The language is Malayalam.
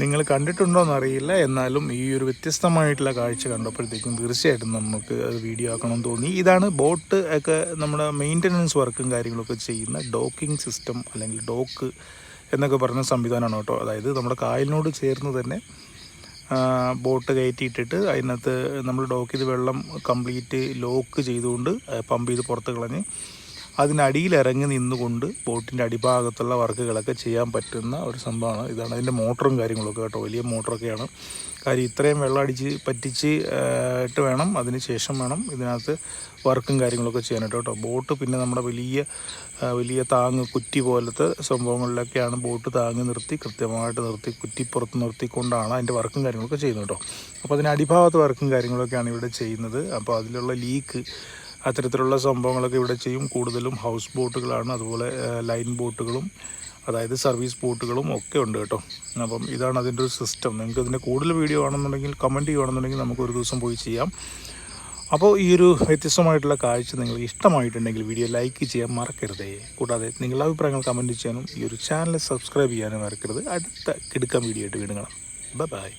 നിങ്ങൾ കണ്ടിട്ടുണ്ടോ എന്നറിയില്ല, എന്നാലും ഈ ഒരു വ്യത്യസ്തമായിട്ടുള്ള കാഴ്ച കണ്ടപ്പോഴത്തേക്കും തീർച്ചയായിട്ടും നമുക്ക് അത് വീഡിയോ ആക്കണമെന്ന് തോന്നി. ഇതാണ് ബോട്ട് ഒക്കെ നമ്മുടെ മെയിൻ്റനൻസ് വർക്കും കാര്യങ്ങളൊക്കെ ചെയ്യുന്ന ഡോക്കിംഗ് സിസ്റ്റം അല്ലെങ്കിൽ ഡോക്ക് എന്നൊക്കെ പറഞ്ഞ സംവിധാനമാണ് കേട്ടോ. അതായത് നമ്മുടെ കായലിനോട് ചേർന്ന് തന്നെ ബോട്ട് കയറ്റിയിട്ടിട്ട് അതിനകത്ത് നമ്മൾ ഡോക്ക് ചെയ്ത് വെള്ളം കംപ്ലീറ്റ് ലോക്ക് ചെയ്തുകൊണ്ട് പമ്പ് ചെയ്ത് പുറത്ത് കളഞ്ഞ് അതിനടിയിൽ ഇറങ്ങി നിന്നുകൊണ്ട് ബോട്ടിൻ്റെ അടിഭാഗത്തുള്ള വർക്കുകളൊക്കെ ചെയ്യാൻ പറ്റുന്ന ഒരു സംഭവമാണ്. ഇതാണ് അതിൻ്റെ മോട്ടറും കാര്യങ്ങളൊക്കെ കേട്ടോ. വലിയ മോട്ടറൊക്കെയാണ്. കാര്യം ഇത്രയും വെള്ളം അടിച്ച് പറ്റിച്ച് ഇട്ട് വേണം, അതിന് ശേഷം വേണം ഇതിനകത്ത് വർക്കും കാര്യങ്ങളൊക്കെ ചെയ്യാനായിട്ട് കേട്ടോ. ബോട്ട് പിന്നെ നമ്മുടെ വലിയ താങ്ങ് കുറ്റി പോലത്തെ സംഭവങ്ങളിലൊക്കെയാണ് ബോട്ട് താങ്ങി നിർത്തി കൃത്യമായിട്ട് നിർത്തി കുറ്റിപ്പുറത്ത് നിർത്തിക്കൊണ്ടാണ് അതിൻ്റെ വർക്കും കാര്യങ്ങളൊക്കെ ചെയ്യുന്നത് കേട്ടോ. അപ്പോൾ അതിന് അടിഭാഗത്ത് വർക്കും കാര്യങ്ങളൊക്കെയാണ് ഇവിടെ ചെയ്യുന്നത്. അപ്പോൾ അതിലുള്ള ലീക്ക് അത്തരത്തിലുള്ള സംഭവങ്ങളൊക്കെ ഇവിടെ ചെയ്യും. കൂടുതലും ഹൗസ് ബോട്ടുകളാണ്, അതുപോലെ ലൈൻ ബോട്ടുകളും അതായത് സർവീസ് ബോട്ടുകളും ഒക്കെ ഉണ്ട് കേട്ടോ. അപ്പം ഇതാണ് അതിൻ്റെ ഒരു സിസ്റ്റം. നിങ്ങൾക്ക് ഇതിൻ്റെ കൂടുതൽ വീഡിയോ ആണെന്നുണ്ടെങ്കിൽ കമൻറ്റ് ചെയ്യുകയാണെന്നുണ്ടെങ്കിൽ നമുക്കൊരു ദിവസം പോയി ചെയ്യാം. അപ്പോൾ ഈ ഒരു വ്യത്യസ്തമായിട്ടുള്ള കാഴ്ച നിങ്ങൾക്ക് ഇഷ്ടമായിട്ടുണ്ടെങ്കിൽ വീഡിയോ ലൈക്ക് ചെയ്യാൻ മറക്കരുതേ. കൂടാതെ നിങ്ങളുടെ അഭിപ്രായങ്ങൾ കമൻറ്റ് ചെയ്യാനും ഈ ഒരു ചാനൽ സബ്സ്ക്രൈബ് ചെയ്യാനും മറക്കരുത്. അടുത്ത കിടുക്കം വീഡിയോ ആയിട്ട് വീണ്ടും കാണാം. ബൈ.